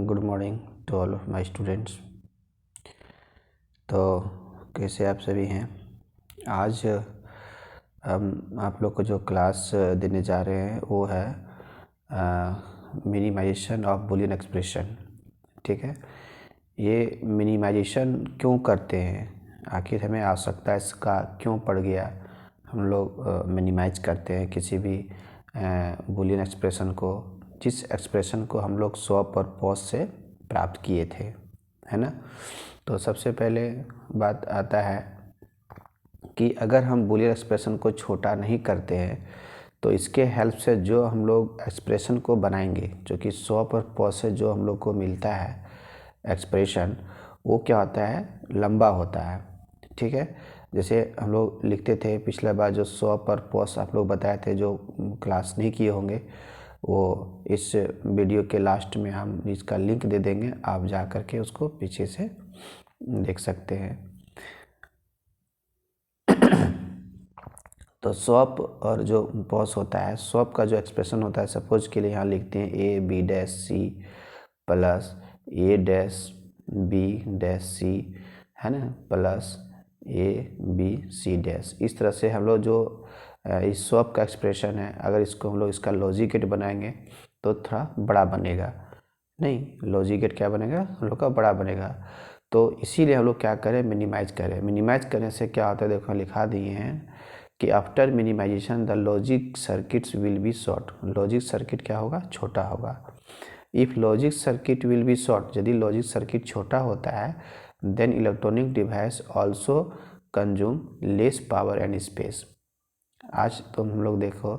Good morning to all of my students. तो कैसे आप सभी हैं। आज हम आप लोग को जो क्लास देने जा रहे हैं वो है मिनिमाइजेशन ऑफ बूलियन एक्सप्रेशन। ठीक है, ये मिनिमाइजेशन क्यों करते हैं, आखिर हमें आवश्यकता इसका क्यों पड़ गया। हम लोग मिनिमाइज करते हैं किसी भी बूलियन एक्सप्रेशन को, जिस एक्सप्रेशन को हम लोग स्वप और पॉज से प्राप्त किए थे, है ना। तो सबसे पहले बात आता है कि अगर हम बूलियन एक्सप्रेशन को छोटा नहीं करते हैं तो इसके हेल्प से जो हम लोग एक्सप्रेशन को बनाएंगे, जो कि स्वप और पॉज से जो हम लोग को मिलता है एक्सप्रेशन, वो क्या होता है, लंबा होता है। ठीक है, जैसे हम लोग लिखते थे पिछला बार जो स्वप और पॉज आप लोग बताए थे, जो क्लास नहीं किए होंगे वो इस वीडियो के लास्ट में हम इसका लिंक दे देंगे, आप जा कर के उसको पीछे से देख सकते हैं। तो स्वप और जो पॉज होता है, स्वप का जो एक्सप्रेशन होता है, सपोज के लिए यहाँ लिखते हैं A B dash C plus A dash B dash C, है ना, plus A B C dash. इस तरह से हम लोग जो इस स्वप का एक्सप्रेशन है, अगर इसको हम लोग इसका लॉजिक गेट बनाएंगे तो थोड़ा बड़ा बनेगा। नहीं, लॉजिक गेट क्या बनेगा, हम लोग का बड़ा बनेगा। तो इसीलिए हम लोग क्या करें, मिनिमाइज करें। मिनिमाइज करने से क्या होता है, देखो लिखा दिए हैं कि after minimization the logic circuits will be short. Logic circuit क्या होगा, छोटा होगा। If logic circuit will be short, यदि लॉजिक सर्किट छोटा होता है, then electronic device also consume less power and space. आज तो हम लोग देखो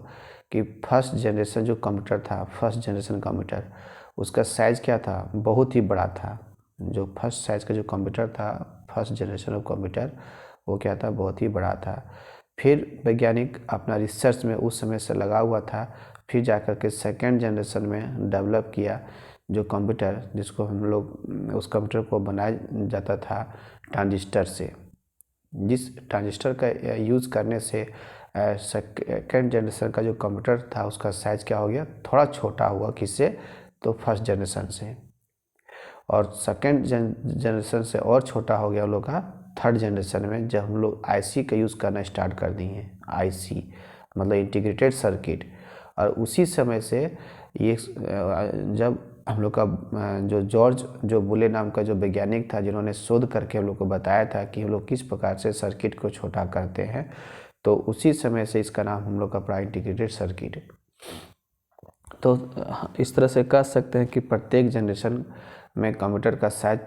कि फर्स्ट जनरेशन जो कंप्यूटर था, फर्स्ट जनरेशन कंप्यूटर, उसका साइज़ क्या था, बहुत ही बड़ा था। जो फर्स्ट साइज़ का जो कंप्यूटर था, फर्स्ट जनरेशन ऑफ कंप्यूटर, वो क्या था, बहुत ही बड़ा था। फिर वैज्ञानिक अपना रिसर्च में उस समय से लगा हुआ था, फिर जाकर के सेकेंड जनरेशन में डेवलप किया जो कंप्यूटर, जिसको हम लोग उस कंप्यूटर को बनाया जाता था ट्रांजिस्टर से। जिस ट्रांजिस्टर का यूज़ करने से सेकेंड जनरेशन का जो कंप्यूटर था उसका साइज़ क्या हो गया, थोड़ा छोटा हुआ, किससे, तो फर्स्ट जनरेशन से। और सेकेंड जनरेशन से और छोटा हो गया हम लोग का थर्ड जनरेशन में, जब हम लोग आईसी का यूज़ करना स्टार्ट कर दिए। आईसी मतलब इंटीग्रेटेड सर्किट। और उसी समय से ये जब हम लोग का जो जॉर्ज जो बुले नाम का जो वैज्ञानिक था, जिन्होंने शोध करके हम लोग को बताया था कि हम लोग किस प्रकार से सर्किट को छोटा करते हैं, तो उसी समय से इसका नाम हम लोग का पड़ा इंटीग्रेटेड सर्किट। तो इस तरह से कह सकते हैं कि प्रत्येक जनरेशन में कंप्यूटर का साइज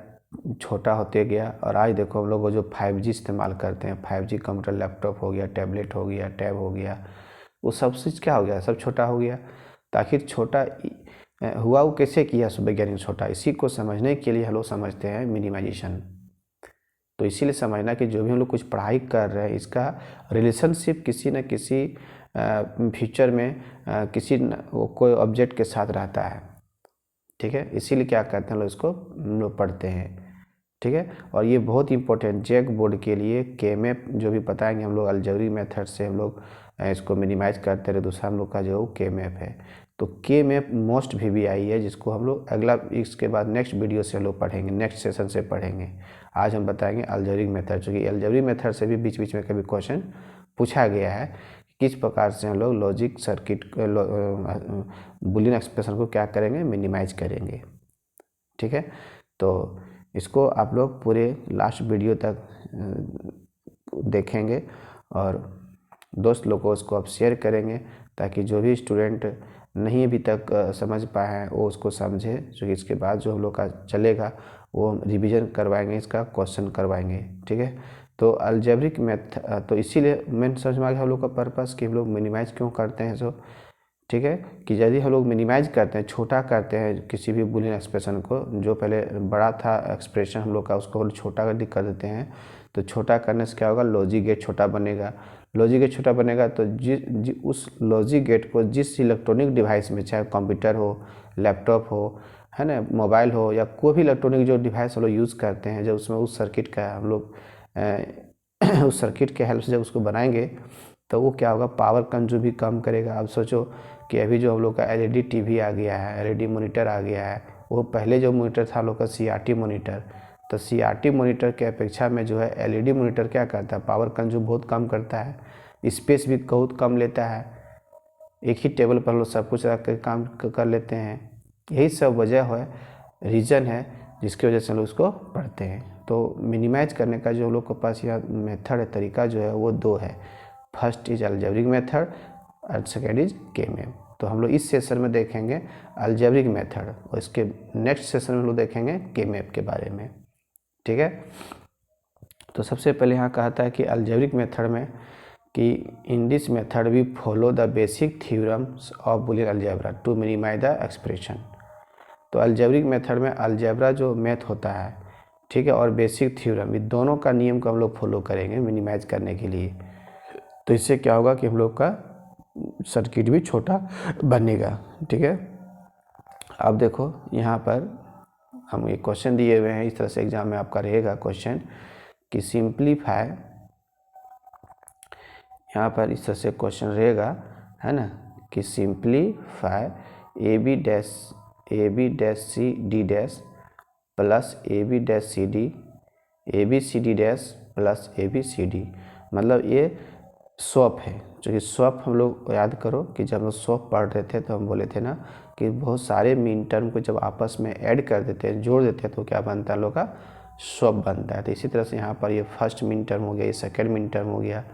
छोटा होते गया। और आज देखो हम लोग वो जो 5G इस्तेमाल करते हैं, 5G कंप्यूटर, लैपटॉप हो गया, टैबलेट हो गया, टैब हो गया, वो सब चीज़ क्या हो गया, सब छोटा हो गया। तो आखिर छोटा हुआ वो कैसे किया वैज्ञानिक छोटा, इसी को समझने के लिए हम लोग समझते हैं मिनिमाइजेशन। तो इसीलिए समझना कि जो भी हम लोग कुछ पढ़ाई कर रहे हैं, इसका रिलेशनशिप किसी न किसी फ्यूचर में किसी कोई ऑब्जेक्ट के साथ रहता है। ठीक है, इसीलिए क्या करते हैं लोग, इसको हम लोग पढ़ते हैं। ठीक है, और ये बहुत इंपॉर्टेंट जैक बोर्ड के लिए के-मैप जो भी बताएंगे हम लोग, अलजेब्रिक मेथड से हम लोग इसको मिनिमाइज करते रहे। दूसरा हम लोग का जो के-मैप है, तो के-मैप मोस्ट VBI है, जिसको हम लोग अगला इसके बाद नेक्स्ट वीडियो से हम लोग पढ़ेंगे, नेक्स्ट सेशन से पढ़ेंगे। आज हम बताएंगे अलजेब्रिक मेथड, चूँकि अलजेब्रिक मेथड से भी बीच बीच में कभी क्वेश्चन पूछा गया है, किस प्रकार से हम लोग लॉजिक सर्किट बुलियन एक्सप्रेशन को क्या करेंगे, मिनिमाइज करेंगे। ठीक है, तो इसको आप लोग पूरे लास्ट वीडियो तक देखेंगे और दोस्त लोग को उसको आप शेयर करेंगे, ताकि जो भी स्टूडेंट नहीं अभी तक समझ पाए हैं वो उसको समझे। क्योंकि इसके बाद जो हम लोग का चलेगा वो रिवीजन करवाएंगे, इसका क्वेश्चन करवाएंगे। ठीक है, तो अलजेब्रिक मेथड, तो इसीलिए मेन समझ में आ गया हम लोग का पर्पस कि हम लोग मिनिमाइज क्यों करते हैं। सो ठीक है, कि यदि हम लोग मिनिमाइज करते हैं, छोटा करते हैं किसी भी बुलियन एक्सप्रेशन को, जो पहले बड़ा था एक्सप्रेशन हम लोग का, उसको हम छोटा कर देते हैं, तो छोटा करने से क्या होगा, लॉजिक गेट छोटा बनेगा। लॉजिक गेट छोटा बनेगा तो उस लॉजिक गेट को जिस इलेक्ट्रॉनिक डिवाइस में, चाहे कंप्यूटर हो, लैपटॉप हो, है ना, मोबाइल हो, या कोई भी इलेक्ट्रॉनिक जो डिवाइस हम लोग यूज़ करते हैं, जब उसमें उस सर्किट का हम लोग उस सर्किट के हेल्प से जब उसको बनाएंगे, तो वो क्या होगा, पावर कंज्यूम भी कम करेगा। अब सोचो कि अभी जो हम लोग का LED टीवी आ गया है, LED मॉनिटर आ गया है, वो पहले जो मॉनिटर था हम लोग का CRT मॉनिटर, तो CRT मॉनिटर के अपेक्षा में जो है LED मॉनिटर क्या करता है, पावर कंज्यूम बहुत कम करता है, स्पेस भी बहुत कम लेता है, एक ही टेबल पर हम लोग सब कुछ रख कर काम कर लेते हैं। यही सब वजह है, रीज़न है जिसकी वजह से हम लोग उसको पढ़ते हैं। तो मिनिमाइज करने का जो हम लोग के पास यह मेथड है, तरीका जो है वो दो है। फर्स्ट इज अलजेब्रिक मेथड और सेकेंड इज K-मैप। तो हम लोग इस सेशन में देखेंगे अलजेब्रिक मेथड और इसके नेक्स्ट सेशन में हम लोग देखेंगे K-मैप के बारे में, ठीक है। तो सबसे पहले यहाँ कहता है कि अलजेब्रिक मेथड में कि in this method we follow the basic theorems of boolean algebra to minimize the expression. तो अलजेब्रिक मेथड में अलजेब्रा जो मैथ होता है, ठीक है, और बेसिक थ्योरम, ये दोनों का नियम को हम लोग फॉलो करेंगे मिनिमाइज करने के लिए। तो इससे क्या होगा कि हम लोग का सर्किट भी छोटा बनेगा, ठीक है। अब देखो यहाँ पर हम एक क्वेश्चन दिए हुए हैं, इस तरह से एग्जाम में आपका रहेगा क्वेश्चन कि सिंप्लीफाई, यहाँ पर इस तरह से क्वेश्चन रहेगा, है ना, कि simplify AB dash C D dash plus AB dash C D ABCD dash plus ABCD। मतलब ये स्वप है, जो कि स्वप हम लोग याद करो कि जब हम स्वप पढ़ रहे थे तो हम बोले थे ना कि बहुत सारे मीन टर्म को जब आपस में ऐड कर देते हैं, जोड़ देते हैं, तो क्या बनता है, लोग का स्वप बनता है। तो इसी तरह से यहाँ पर ये फर्स्ट मीन टर्म हो गया, ये सेकेंड मीन टर्म हो गया,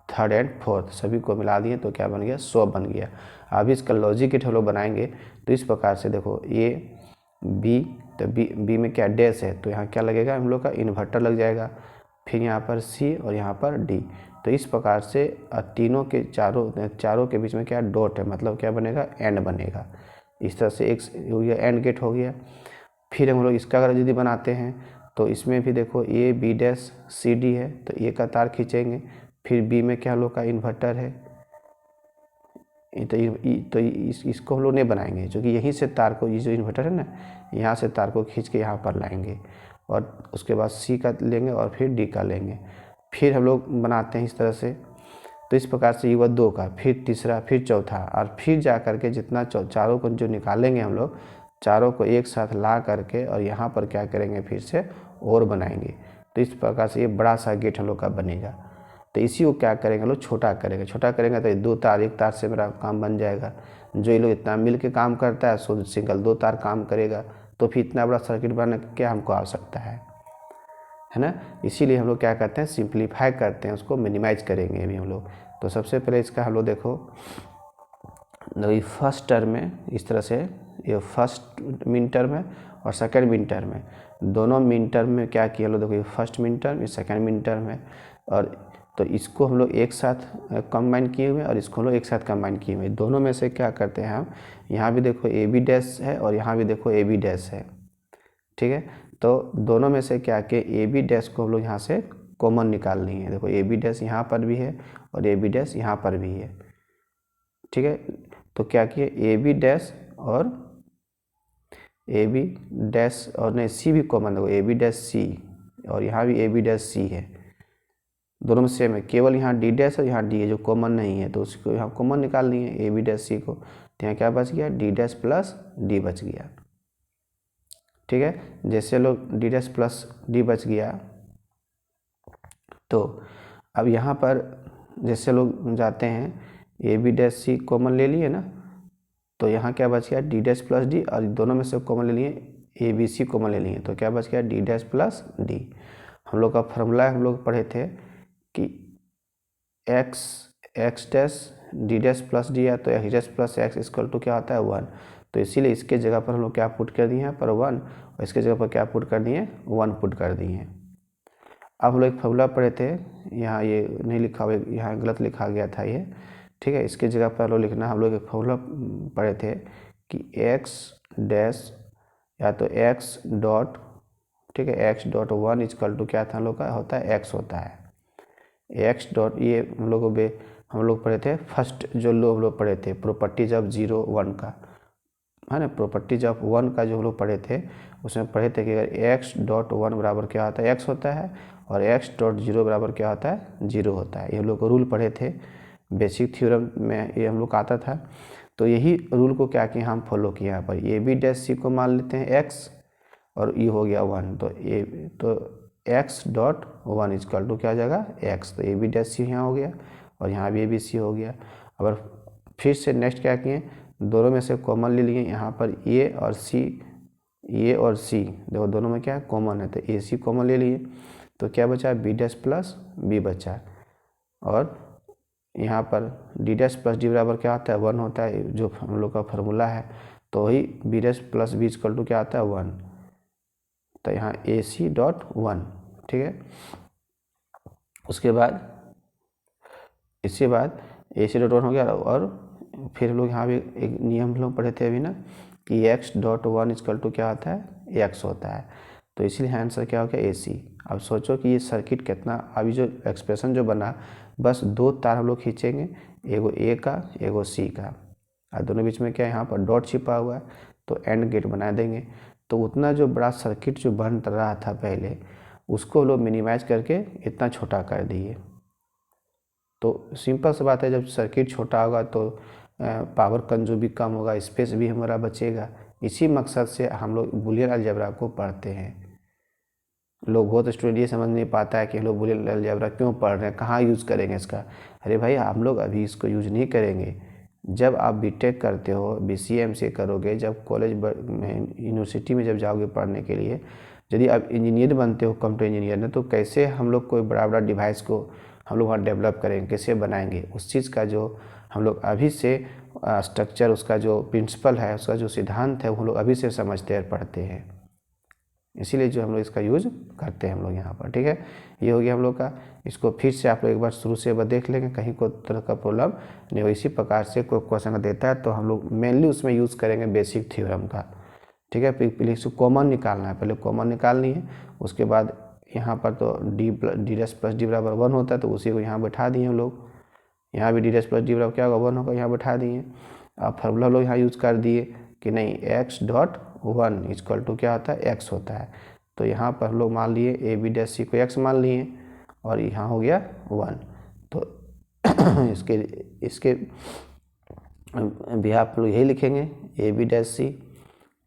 थर्ड एंड फोर्थ सभी को मिला दिए तो क्या बन गया, स्वप बन गया। अभी इसका लॉजिक गेट हम लोग बनाएंगे तो इस प्रकार से देखो A B, तो B में क्या डैश है, तो यहाँ क्या लगेगा, हम लोग का इन्वर्टर लग जाएगा, फिर यहाँ पर C और यहाँ पर D। तो इस प्रकार से तीनों के चारों के बीच में क्या डॉट है, मतलब क्या बनेगा, एंड बनेगा। इस तरह से एक हो गया, एंड गेट हो गया। फिर हम लोग इसका अगर यदि बनाते हैं तो इसमें भी देखो A B dash C D है, तो A का तार खींचेंगे, फिर B में क्या हम लोग का इन्वर्टर है, तो इसको हम लोग नहीं बनाएंगे, क्योंकि यहीं से तार को, ये जो इन्वर्टर है ना, यहाँ से तार को खींच के यहाँ पर लाएंगे और उसके बाद C का लेंगे और फिर D का लेंगे। फिर हम लोग बनाते हैं इस तरह से, तो इस प्रकार से ये हुआ 2 का, फिर तीसरा, फिर चौथा, और फिर जा करके जितना चारों को जो निकालेंगे हम लोग, चारों को एक साथ ला करके और यहाँ पर क्या करेंगे, फिर से और बनाएंगे। तो इस प्रकार से ये बड़ा सा गेट हम लोग का बनेगा। तो इसी को क्या करेंगे लोग, छोटा करेंगे। छोटा करेंगे तो ये 2 तार, एक तार से मेरा काम बन जाएगा। जो ये लोग इतना मिल के काम करता है सो सिंगल 2 तार काम करेगा, तो फिर इतना बड़ा सर्किट बनाने की क्या हमको आवश्यकता है ना। इसीलिए हम लोग क्या करते हैं, सिंप्लीफाई करते हैं, उसको मिनिमाइज करेंगे अभी हम लोग। तो सबसे पहले इसका हम लोग देखो, ये फर्स्ट टर्म में इस तरह से, ये फर्स्ट मीन टर्म है और सेकेंड मीन टर्म है। दोनों मीन टर्म में क्या किया लोग, देखो ये फर्स्ट मीन टर्म, ये सेकेंड मीन टर्म है, और तो इसको हम लोग एक साथ कंबाइन किए हुए और इसको हम लोग एक साथ कंबाइन किए हुए। दोनों में से क्या करते हैं हम, यहाँ भी देखो AB डैश है और यहाँ भी देखो AB डैश है, ठीक है। तो दोनों में से क्या कि AB डैश को हम लोग यहाँ से कॉमन निकालनी है। देखो AB डैश यहाँ पर भी है और AB डैश यहाँ पर भी है, ठीक है। तो क्या किए, AB डैश और AB डैश और नहीं C भी कॉमन, देखो AB डैश C और यहाँ भी AB डैश C है, दोनों में सेम है, केवल यहाँ D डैश और यहाँ D है जो कॉमन नहीं है, तो उसको यहाँ कॉमन निकालनी है AB डैश C को। तो यहाँ क्या बच गया, D डैश प्लस D बच गया, ठीक है। जैसे लोग D डैश प्लस D बच गया, तो अब यहाँ पर जैसे लोग जाते हैं AB डैश C कॉमन ले लिए ना, तो यहाँ क्या बच गया, D डैश प्लस D, और दोनों में से कॉमन ले लिए ABC कॉमन ले लिए, तो क्या बच गया, D डैश प्लस D। हम लोग का फॉर्मूला हम लोग पढ़े थे कि x dash D dash plus D है, तो x dash plus x equal to क्या होता है, 1। तो इसीलिए इसके जगह पर हम लोग क्या पुट कर दिए हैं, पर 1, और इसके जगह पर क्या पुट कर दिए, 1 पुट कर दिए हैं। अब हम लोग एक फॉर्मूला पढ़े थे, यहाँ ये नहीं लिखा हुआ, यहाँ गलत लिखा गया था ये, ठीक है। इसके जगह पर लोग लिखना, हम लोग एक फॉर्मूला पढ़े थे कि x डैश या तो x डॉट, ठीक है, x डॉट 1 इक्वल टू क्या था हम लोग का, होता है x होता है x डॉट, ये हम लोग पढ़े थे फर्स्ट जो लोग हम लोग पढ़े थे प्रॉपर्टीज ऑफ 0 1 का, है ना। प्रॉपर्टीज ऑफ 1 का जो हम लोग पढ़े थे उसमें पढ़े थे कि अगर x डॉट 1 बराबर क्या होता है, x होता है, और x डॉट 0 बराबर क्या होता है, 0 होता है। ये हम लोग को रूल पढ़े थे बेसिक थ्योरम में, ये हम लोग का आता था। तो यही रूल को क्या किए हम फॉलो किए यहाँ पर, ए बी डैश सी को मान लेते हैं एक्स और ये हो गया 1, तो एक्स डॉट 1 इजकल टू क्या हो जाएगा एक्स। तो ए बी डैश सी यहाँ हो गया और यहाँ भी ए बी सी हो गया। अब फिर से नेक्स्ट क्या किए, दोनों में से कॉमन ले लिए, यहाँ पर ए और सी देखो दोनों में क्या है कॉमन है, तो ए सी कॉमन ले लिए, तो क्या बचा बी डैश प्लस बी बचा। और यहाँ पर डी डैश प्लस डी बराबर क्या आता है 1 होता है, जो हम लोग का फार्मूला है। तो वही B dash plus B equal to क्या आता है 1, तो यहाँ ए सी डॉट 1, ठीक है। उसके बाद इसके बाद ए सी डॉट 1 हो गया। और फिर हम लोग यहाँ भी एक नियम हम लोग पढ़े थे अभी ना कि एक्स डॉट 1 इजकल टू क्या होता है एक्स होता है, तो इसीलिए आंसर क्या हो गया ए सी। अब सोचो कि ये सर्किट कितना, अभी जो एक्सप्रेशन जो बना बस 2 तार हम लोग खींचेंगे, एगो ए का एगो सी का, और दोनों बीच में क्या यहाँ पर डॉट छिपा हुआ है, तो एंड गेट बना देंगे। तो उतना जो बड़ा सर्किट जो बन रहा था पहले उसको लोग मिनिमाइज करके इतना छोटा कर दिए। तो सिंपल सी बात है, जब सर्किट छोटा होगा तो पावर कंज्यूम भी कम होगा, स्पेस भी हमारा बचेगा। इसी मकसद से हम लोग बूलियन अलजेब्रा को पढ़ते हैं। लोग बहुत स्टूडेंट ये समझ नहीं पाता है कि हम लोग बूलियन अलजेब्रा क्यों पढ़ रहे हैं, कहाँ यूज़ करेंगे इसका। अरे भाई हम लोग अभी इसको यूज़ नहीं करेंगे, जब आप बीटेक करते हो, बीसीए एमसीए करोगे, जब कॉलेज में यूनिवर्सिटी में जब जाओगे पढ़ने के लिए, यदि आप इंजीनियर बनते हो कंप्यूटर इंजीनियर में, तो कैसे हम लोग कोई बड़ा बड़ा डिवाइस को हम लोग वहाँ डेवलप करेंगे, कैसे बनाएंगे, उस चीज़ का जो हम लोग अभी से स्ट्रक्चर, उसका जो प्रिंसिपल है, उसका जो सिद्धांत है, वो हम लोग अभी से समझते हैं पढ़ते हैं। इसीलिए जो हम लोग इसका यूज़ करते हैं हम लोग यहाँ पर, ठीक है। ये हो गया हम लोग का। इसको फिर से आप लोग एक बार शुरू से देख लेंगे, कहीं कोई तरह का प्रॉब्लम नहीं हो। इसी प्रकार से कोई क्वेश्चन देता है तो हम लोग मेनली उसमें यूज़ करेंगे बेसिक थ्योरम का, ठीक है। पहले इसको कॉमन निकालना है, पहले कॉमन निकालनी है। उसके बाद यहाँ पर तो डी डैश प्लस डी बराबर 1 होता है, तो उसी को यहाँ बैठा दिए हम लोग। यहाँ भी डी डैश प्लस डी बराबर क्या होगा 1 होगा, यहाँ बैठा दिए। अब फार्मूला लोग यहाँ यूज़ कर दिए कि नहीं एक्स डॉट 1 इजकल टू क्या होता है एक्स होता है। तो यहाँ पर हम लोग मान लिए ए बी डैश सी को एक्स मान लिए और यहाँ हो गया 1। तो इसके भी आप लोग यही लिखेंगे ए बी डैश सी,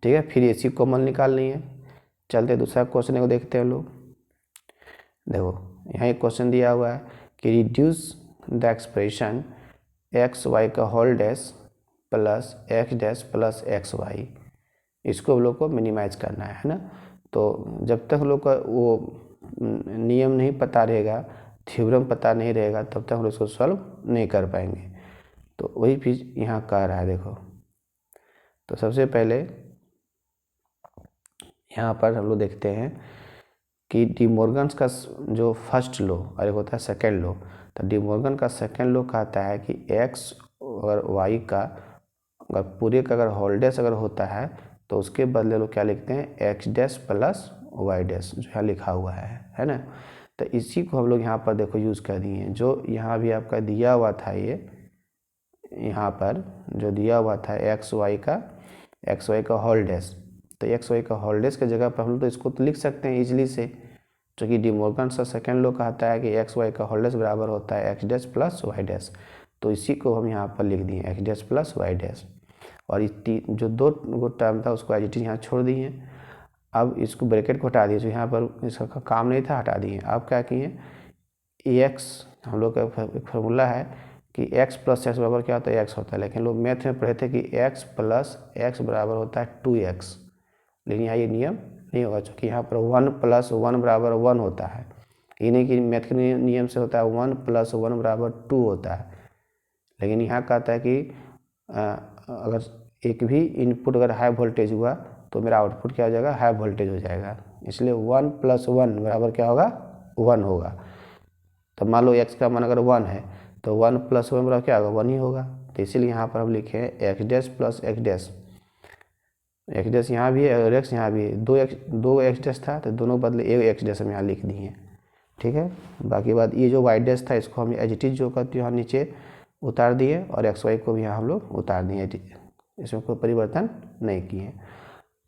ठीक है। फिर ए सी कॉमन निकालनी है। चलते दूसरा क्वेश्चन को देखते हैं लोग। देखो यहाँ एक क्वेश्चन दिया हुआ है कि reduce the expression X Y का whole dash plus X dash plus X Y, इसको हम लोग को मिनिमाइज करना है ना। तो जब तक हम लोग का वो नियम नहीं पता रहेगा, थ्योरम पता नहीं रहेगा, तब तक हम लोग इसको सॉल्व नहीं कर पाएंगे। तो वही चीज़ यहाँ कह रहा है। देखो तो सबसे पहले यहाँ पर हम लोग देखते हैं कि डी मॉर्गन्स का जो फर्स्ट लॉ और एक होता है सेकेंड लॉ। तो डी मॉर्गन का सेकेंड लॉ कहता है कि एक्स और वाई का अगर पूरे का अगर होल डैश अगर होता है तो उसके बदले लोग क्या लिखते हैं X dash plus Y dash, जो यहाँ लिखा हुआ है ना। तो इसी को हम लोग यहाँ पर देखो यूज़ कर दिए हैं। जो यहाँ भी आपका दिया हुआ था, ये यहाँ पर जो दिया हुआ था एक्स वाई का होल डैश, तो एक्स वाई का होल डैश की जगह पर हम लोग तो इसको तो लिख सकते हैं इजीली से, जो कि डी मॉर्गन का सेकेंड लॉ कहता है कि एक्स वाई का होल डैश बराबर होता है X dash plus Y dash. तो इसी को हम यहाँ पर लिख दिए X dash plus Y dash. और जो दो टर्म था उसको एज इट इज यहाँ छोड़ दिए। अब इसको ब्रैकेट को हटा दिए, जो यहाँ पर इसका काम नहीं था हटा दिए। अब क्या किए एक्स, हम लोग का एक फार्मूला है कि एक्स प्लस एक्स बराबर क्या होता है एक्स होता है, लेकिन लोग मैथ में पढ़े थे कि एक्स प्लस एक्स बराबर होता है 2x, लेकिन यहाँ ये नियम नहीं होगा, क्योंकि यहाँ पर 1 प्लस 1 बराबर 1 होता है। ये नहीं कि मैथ के नियम से होता है 1 प्लस 1 बराबर 2 होता है, लेकिन यहाँ कहता है कि अगर एक भी इनपुट अगर हाई वोल्टेज हुआ तो मेरा आउटपुट क्या हो जाएगा हाई वोल्टेज हो जाएगा। इसलिए 1 प्लस 1 बराबर क्या होगा 1 होगा। तो मान लो एक्स का मान अगर 1 है तो 1 प्लस 1 बराबर क्या होगा 1 ही होगा। तो इसीलिए यहाँ पर हम लिखे x dash plus X dash, x dash यहाँ भी है और एक्स यहाँ भी है, दो एक्स डैश था तो दोनों बदले एक एक्स डैश हम यहाँ लिख दिए, ठीक है। बाकी बात ये जो वाई डैश था इसको हम एज इट इज जो करते यहाँ नीचे उतार दिए और एक्स वाई को भी यहाँ हम लोग उतार दिए, इसमें कोई परिवर्तन नहीं किए।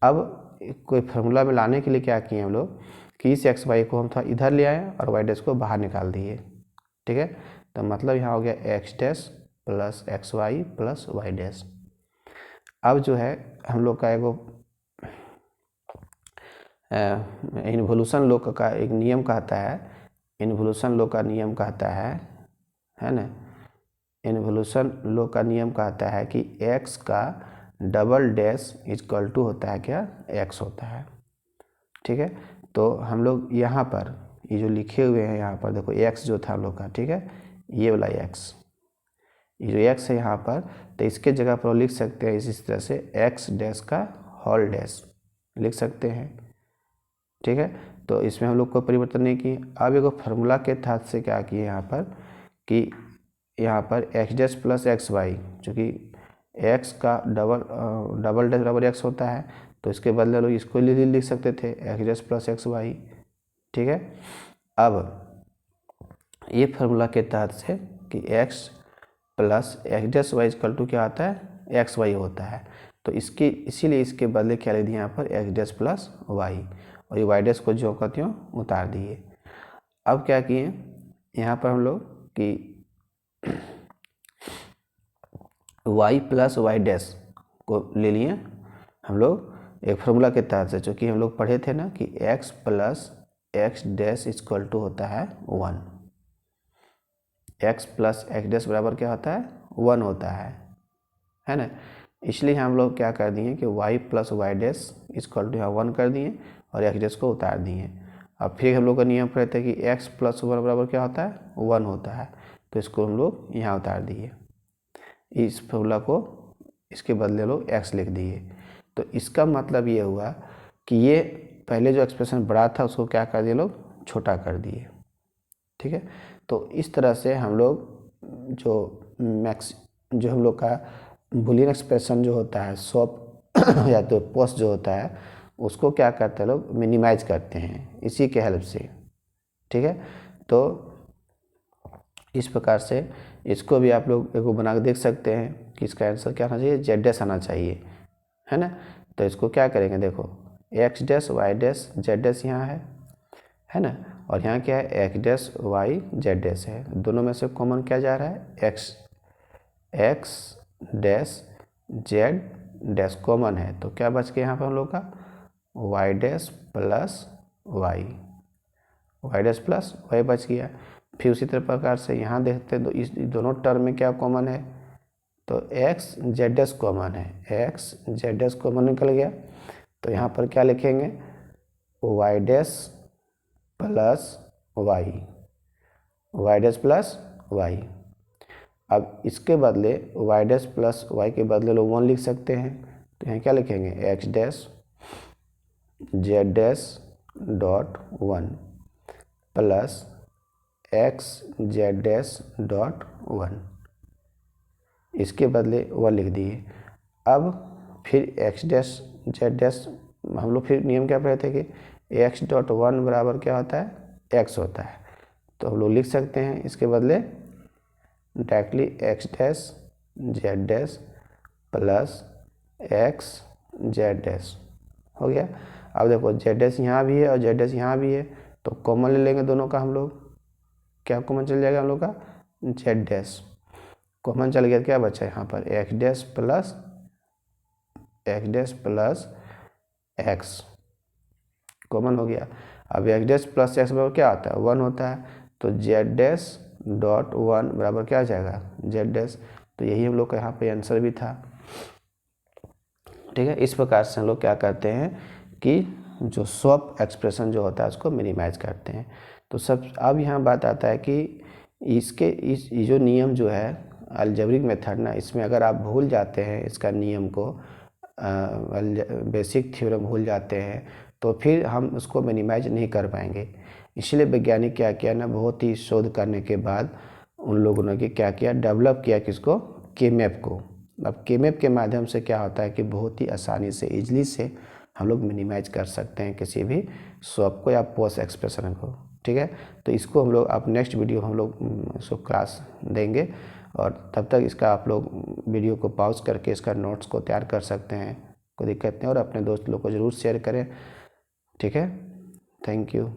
अब कोई फार्मूला में लाने के लिए क्या किए हम लोग कि इस एक्स वाई को हम थोड़ा इधर ले आए और वाई डैश को बाहर निकाल दिए, ठीक है। तो मतलब यहाँ हो गया X dash plus X Y plus Y dash, अब जो है हम लोग का एगो इन्वोल्यूशन लॉ का एक नियम कहता है, इन्वोल्यूशन लॉ का नियम कहता है ना, इन्वोल्यूशन लॉ का नियम कहता है कि x का डबल डैश इक्वल टू होता है क्या, x होता है। ठीक है, तो हम लोग यहाँ पर ये जो लिखे हुए हैं यहाँ पर देखो x जो था हम लोग का, ठीक है, ये वाला x, ये जो x है यहाँ पर, तो इसके जगह पर लिख सकते हैं इसी तरह से x डैश का होल डैश लिख सकते हैं। ठीक है, तो इसमें हम लोग कोई परिवर्तन नहीं किए। अब एक फार्मूला के तहत से क्या किए यहाँ पर कि यहाँ पर X dash plus X Y, चूँकि एक्स का डबल डैश बराबर एक्स होता है, तो इसके बदले लोग इसको लिख सकते थे X dash plus X Y. ठीक है, अब ये फार्मूला के तहत से कि X plus X dash Y equal to क्या आता है, एक्स वाई होता है, तो इसके इसीलिए इसके बदले क्या लिख दिया यहाँ पर एक्स डैश प्लस वाई, और ये वाई डैश को जो का त्यों उतार दिए। अब क्या किए यहाँ पर हम लोग कि y प्लस वाई डैश को ले लिए हम लोग एक फार्मूला के तहत से, चूँकि हम लोग पढ़े थे ना कि x plus X dash equal to होता है 1, x प्लस एक्स डैश बराबर क्या होता है 1 होता है ना। इसलिए हम लोग क्या कर दिए कि y plus Y dash equal to यहाँ 1 कर दिए और एक्स डैश को उतार दिए। अब फिर हम लोग का नियम पढ़े थे कि x प्लस 1 बराबर क्या होता है 1 होता है, तो इसको हम लोग यहाँ उतार दिए, इस फॉर्मूला को इसके बदले लोग x लिख दिए। तो इसका मतलब ये हुआ कि ये पहले जो एक्सप्रेशन बड़ा था उसको क्या कर दिए लोग, छोटा कर दिए। ठीक है, तो इस तरह से हम लोग जो हम लोग का बुलियन एक्सप्रेशन जो होता है स्वप या तो पोस्ट जो होता है उसको क्या करते हैं लोग, मिनिमाइज करते हैं इसी के हेल्प से। ठीक है, तो इस प्रकार से इसको भी आप लोग एगो बना के देख सकते हैं कि इसका आंसर क्या आना चाहिए, जेड डैश आना चाहिए, है ना। तो इसको क्या करेंगे, देखो X dash Y dash Z dash यहाँ है ना, और यहाँ क्या है X dash Y Z dash है, दोनों में से कॉमन क्या जा रहा है, X dash Z dash common है, तो क्या बच गया यहाँ पर हम लोग का Y dash plus Y, Y dash plus Y बच गया। फिर उसी तरह प्रकार से यहाँ देखते हैं तो इस दोनों टर्म में क्या कॉमन है, तो एक्स जेड डैश कॉमन है, एक्स जेड डैश कॉमन निकल गया, तो यहाँ पर क्या लिखेंगे Y dash plus Y, Y dash plus Y. अब इसके बदले वाई डैश प्लस वाई के बदले लोग 1 लिख सकते हैं, तो यहाँ क्या लिखेंगे x dash Z dash dot 1 plus x Z dash dot 1, इसके बदले 1 लिख दिए। अब फिर एक्स डैश जेड डैश हम लोग फिर नियम क्या पढ़े थे कि एक्स डॉट 1 बराबर क्या होता है एक्स होता है, तो हम लोग लिख सकते हैं इसके बदले directly x dash Z dash plus x Z dash हो गया। अब देखो जेड डैश यहाँ भी है और जेड डैश यहाँ भी है, तो कॉमन ले लेंगे दोनों का हम लोग, क्या कॉमन चल जाएगा हम लोग का जेड डैश कॉमन चल गया, क्या बचा यहाँ पर X dash plus x common हो गया। अब एक्स डैश प्लस एक्स बराबर क्या होता है 1 होता है, तो जेड डैश डॉट 1 बराबर क्या आ जाएगा जेड डैश, तो यही हम लोग का यहाँ पे आंसर भी था। ठीक है, इस प्रकार से हम लोग क्या करते हैं कि जो स्वप एक्सप्रेशन जो होता है उसको मिनिमाइज करते हैं। तो सब अब यहाँ बात आता है कि इस जो नियम जो है अलजेब्रिक मेथड ना, इसमें अगर आप भूल जाते हैं इसका नियम को, बेसिक थ्योरम भूल जाते हैं, तो फिर हम उसको मिनिमाइज नहीं कर पाएंगे। इसलिए वैज्ञानिक क्या किया ना, बहुत ही शोध करने के बाद उन लोगों ने क्या किया, डेवलप किया किसको, के-मैप को। अब के-मैप के माध्यम से क्या होता है कि बहुत ही आसानी से ईजिली से हम लोग मिनिमाइज कर सकते हैं किसी भी स्वप को या पोस्ट एक्सप्रेशन को। ठीक है, तो इसको हम लोग आप नेक्स्ट वीडियो हम लोग इसको क्लास देंगे, और तब तक इसका आप लोग वीडियो को पॉज करके इसका नोट्स को तैयार कर सकते हैं, कोई दिक्कत नहीं, और अपने दोस्त लोग को ज़रूर शेयर करें। ठीक है, थैंक यू।